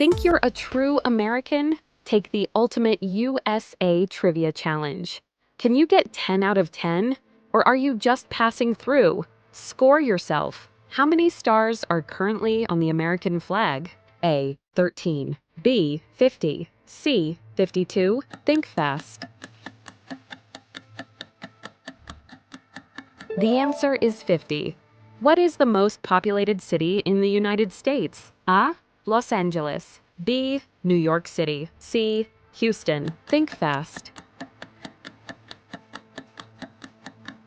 Think you're a true American? Take the ultimate USA Trivia Challenge. Can you get 10 out of 10? Or are you just passing through? Score yourself. How many stars are currently on the American flag? A. 13. B. 50. C. 52. Think fast. The answer is 50. What is the most populated city in the United States? A. Los Angeles. B. New York City. C. Houston. Think fast.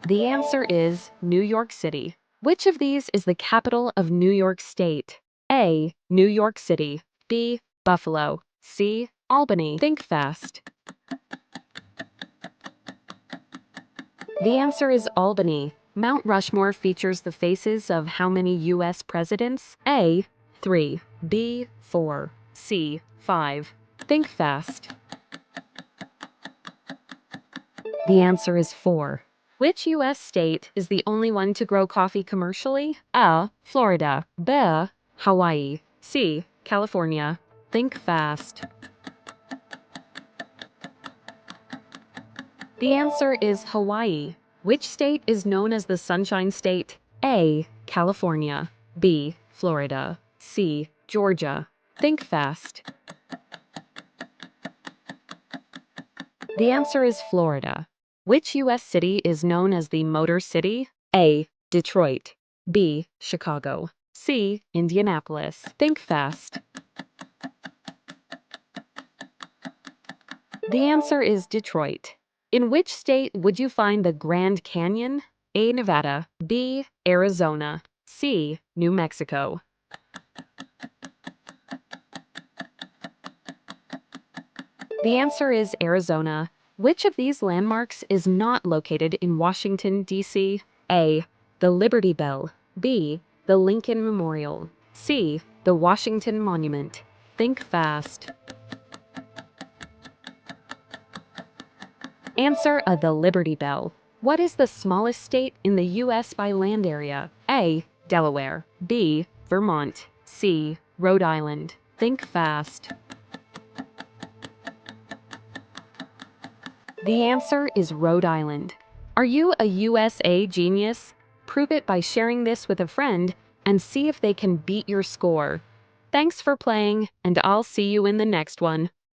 The answer is New York City. Which of these is the capital of New York State? A. New York City. B. Buffalo. C. Albany. Think fast. The answer is Albany. Mount Rushmore features the faces of how many U.S. presidents? A. 3. B. 4. C. 5. Think fast. The answer is 4. Which U.S. state is the only one to grow coffee commercially? A. Florida. B. Hawaii. C. California. Think fast. The answer is Hawaii. Which state is known as the Sunshine State? A. California. B. Florida. C. Georgia. Think fast. The answer is Florida. Which U.S. city is known as the Motor City? A. Detroit. B. Chicago. C. Indianapolis. Think fast. The answer is Detroit. In which state would you find the Grand Canyon? A. Nevada. B. Arizona. C. New Mexico. The answer is Arizona. Which of these landmarks is not located in Washington, D.C.? A. The Liberty Bell. B. The Lincoln Memorial. C. The Washington Monument. Think fast. Answer A. The Liberty Bell. What is the smallest state in the U.S. by land area? A. Delaware. B. Vermont. C. Rhode Island. Think fast. The answer is Rhode Island. Are you a USA genius? Prove it by sharing this with a friend and see if they can beat your score. Thanks for playing, and I'll see you in the next one.